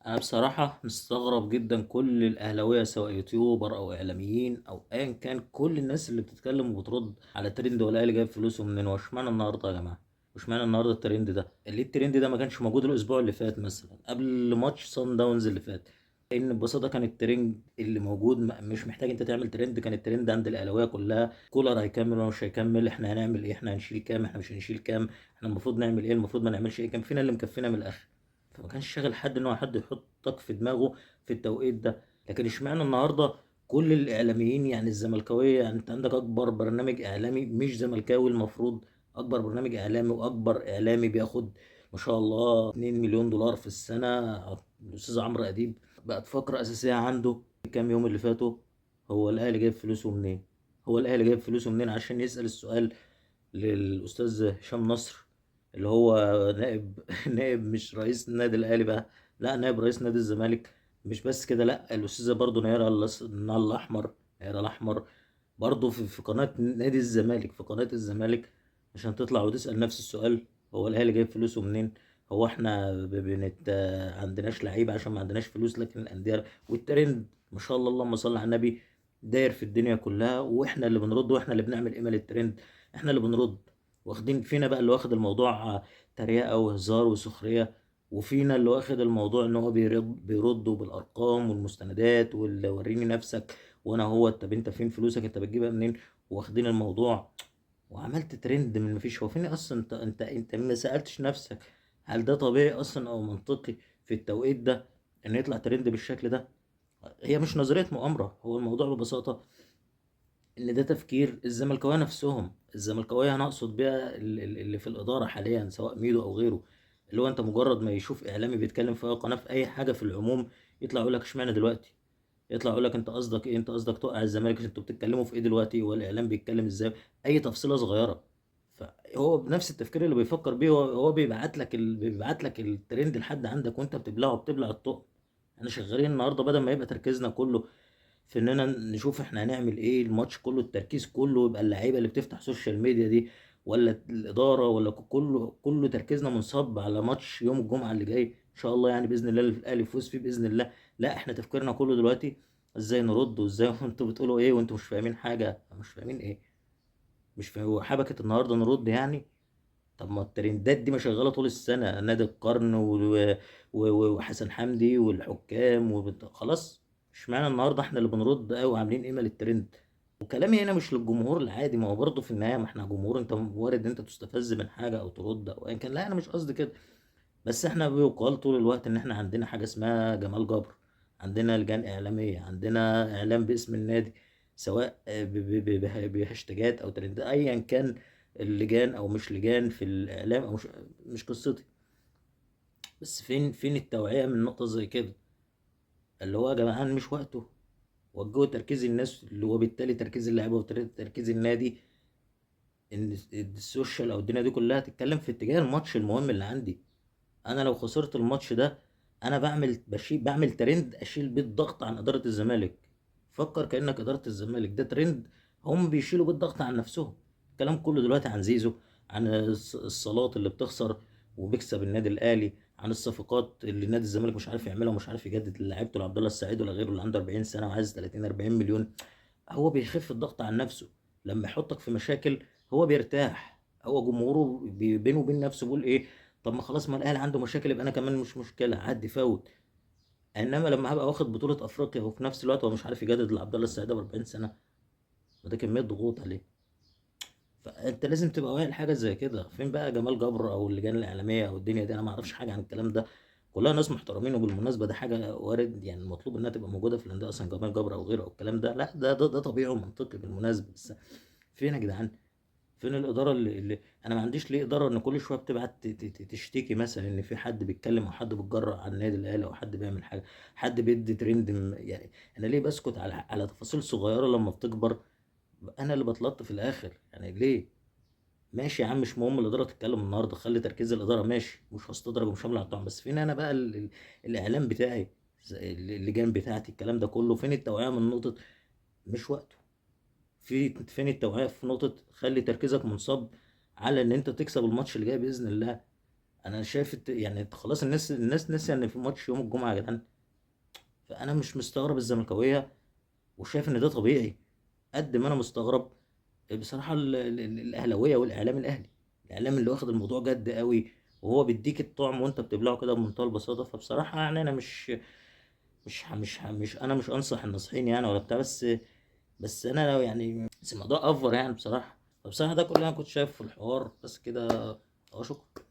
انا بصراحه مستغرب جدا كل الاهلاويه، سواء يوتيوبر او اعلاميين او ايا كان، كل الناس اللي بتتكلم وبترد على ترند ولا اللي جايب فلوسه منين. واشمعنى النهارده يا جماعه؟ واشمعنى النهارده الترند ده؟ اللي الترند ده ما كانش موجود الاسبوع اللي فات مثلا قبل ماتش صن داونز اللي فات؟ ان ببساطه كان الترند اللي موجود مش محتاج انت تعمل ترند. كان الترند عند الاهلاويه كلها: كولر هيكمل ولا مش هيكمل؟ احنا هنعمل ايه؟ احنا هنشيل كام؟ احنا مش هنشيل كام؟ احنا المفروض نعمل ايه؟ المفروض ما نعملش ايه؟ كان فينا اللي مكفينا من الاخر. فما كانش شاغل حد ان هو حد يحطك في دماغه في التوقيت ده. لكن اشمعنى النهارده كل الاعلاميين؟ يعني الزملكاويه، يعني انت عندك اكبر برنامج اعلامي مش زملكاوي المفروض، اكبر برنامج اعلامي واكبر اعلامي بياخد ما شاء الله 2 مليون دولار في السنه، الاستاذ عمرو اديب، بقت فقره اساسيه عنده الكام يوم اللي فاتوا: هو الاهلي جايب فلوسه منين؟ هو الاهلي جايب فلوسه منين؟ عشان يسال السؤال للاستاذ هشام نصر، اللي هو نائب نائب مش رئيس النادي الاهلي بقى، لا نائب رئيس نادي الزمالك. مش بس كده، لا الاستاذه برضه نيره النهار الاحمر، نيره الاحمر برضه في قناه نادي الزمالك، في قناه الزمالك، عشان تطلع وتسال نفس السؤال: هو الاهلي جايب فلوسه منين؟ هو احنا عندناش لعيبه عشان ما عندناش فلوس؟ لكن الانديه والترند ما شاء الله اللهم صل على النبي داير في الدنيا كلها، واحنا اللي بنرد واحنا اللي بنعمل ايميل الترند، احنا اللي بنرد. واخدين فينا بقى اللي واخد الموضوع تريقة وهزار وسخرية، وفينا اللي واخد الموضوع ان هو بيرد بالارقام والمستندات واللي وريني نفسك وانا هو. طب انت فين فلوسك؟ انت بتجيبها منين؟ واخدين الموضوع وعملت ترند من مفيش. هو فين اصلا؟ انت ما سألتش نفسك هل ده طبيعي اصلا او منطقي في التوقيت ده ان يطلع ترند بالشكل ده؟ هي مش نظرية مؤامرة، هو الموضوع ببساطة ان ده تفكير الزملكاويه نفسهم. الزملكاويه انا اقصد بيها اللي في الاداره حاليا، سواء ميدو او غيره، اللي هو انت مجرد ما يشوف اعلامي بيتكلم في أي قناه في اي حاجه في العموم، يطلع يقول لك اشمعنى دلوقتي؟ يطلع يقول لك انت قصدك ايه؟ انت قصدك توقع الزمالك؟ انتوا بتتكلموا في ايه دلوقتي؟ والاعلام بيتكلم ازاي؟ اي تفصيله صغيره. فهو بنفس التفكير اللي بيفكر بيه، هو بيبعت لك الترند لحد عندك وانت بتبلع الطقم. احنا شغالين النهارده بدل ما يبقى تركيزنا كله في اننا نشوف احنا هنعمل ايه الماتش كله، التركيز كله يبقى اللعيبه اللي بتفتح سوشيال ميديا دي، ولا الاداره، ولا كله تركيزنا منصب على ماتش يوم الجمعه اللي جاي ان شاء الله، يعني باذن الله الاهلي يفوز فيه باذن الله. لا، احنا تفكيرنا كله دلوقتي ازاي نرد وازاي وانتوا بتقولوا ايه وانتوا مش فاهمين حاجه. مش فاهمين ايه؟ مش فاهم هو حبكه النهارده نرد يعني؟ طب ما الترندات دي ما شغاله طول السنه، نادي القرن وحسن حمدي والحكام خلاص. اشمعنى النهارده احنا اللي بنرد قوي وعاملين ايه للترند؟ وكلامي هنا مش للجمهور العادي، ما هو برضه في النهايه ما احنا جمهور، انت وارد انت تستفز من حاجه او ترد او ايا كان. لا انا مش قصدي كده، بس احنا بيقال طول الوقت ان احنا عندنا حاجه اسمها جمال جبر، عندنا لجان اعلاميه، عندنا اعلام باسم النادي، سواء بهاشتاجات او ترند ايا كان، اللجان او مش لجان في الاعلام او مش قصتي. بس فين التوعيه من نقطه زي كده؟ اللي هو يا جماعه مش وقته. وجهوا تركيز الناس اللي هو بالتالي تركيز اللاعيبه وتركيز النادي ان السوشيال او الدنيا دي كلها تتكلم في اتجاه الماتش المهم اللي عندي. انا لو خسرت الماتش ده، انا بعمل ترند اشيل بيه الضغط عن اداره الزمالك. فكر كانك اداره الزمالك ده ترند هم بيشيلوا بيه الضغط عن نفسهم. الكلام كله دلوقتي عن زيزو، عن الصالات اللي بتخسر وبيكسب النادي الاهلي، عن الصفقات اللي نادي الزمالك مش عارف يعملها ومش عارف يجدد لعيبته لعبد الله السعيد ولا غيره اللي عنده 40 سنه وعايز 30 40 مليون. هو بيخف الضغط عن نفسه لما يحطك في مشاكل. هو بيرتاح، هو جمهوره بينه وبين نفسه بيقول ايه؟ طب ما خلاص، ما الاهلي عنده مشاكل يبقى انا كمان مش مشكله، عدي فوت. انما لما هبقى واخد بطوله افريقيا وفي نفس الوقت هو مش عارف يجدد لعبد الله السعيد ب 40 سنه، وده كميه ضغوط عليه. فانت لازم تبقى واعي لحاجه زي كده. فين بقى جمال جبر او اللجان الاعلاميه او الدنيا دي؟ انا ما اعرفش حاجه عن الكلام ده، كلها ناس محترمين. وبالمناسبه ده حاجه وارد، يعني المطلوب انها تبقى موجوده في الانديه اصلا، جمال جبر او غيره او الكلام ده، لا ده طبيعي ومنطقي بالمناسبه. بس فين يا جدعان؟ فين الاداره اللي انا ما عنديش ليه اداره ان كل شويه بتبعت تشتكي مثلا ان في حد بيتكلم او حد بيتجرأ على النادي الاهلي او حد بيعمل حاجه، حد بيدي ترند يعني انا ليه بسكت على تفاصيل صغيره لما بتكبر؟ انا اللي بتلط في الاخر يعني ليه؟ ماشي يا عم، مش مهم الاداره تتكلم النهارده، خلي تركيز الاداره ماشي، مش هستدرج ومش هملع الطعم. بس فين انا بقى الاعلام بتاعي، اللجان بتاعتي، الكلام ده كله؟ فين التوعيه من نقطه مش وقته؟ فين التوعية في نقطة خلي تركيزك منصب على ان انت تكسب الماتش اللي جاي بإذن الله؟ انا شايف يعني خلاص الناس ناسيه ان في ماتش يوم الجمعه يا جدعان. فانا مش مستغرب الزملكاويه، وشايف ان ده طبيعي. قد ما انا مستغرب بصراحه الاهلاويه والاعلام الاهلي، الاعلام اللي واخد الموضوع جد قوي، وهو بيديك الطعم وانت بتبلعه كده بمنتهى البساطه. فبصراحه يعني انا مش انا مش انصح الناصحين يعني ولا بتاع، بس انا لو يعني، بس الموضوع افور يعني بصراحه. فبصراحه ده كله انا كنت شايف في الحوار بس كده. اه شكرا.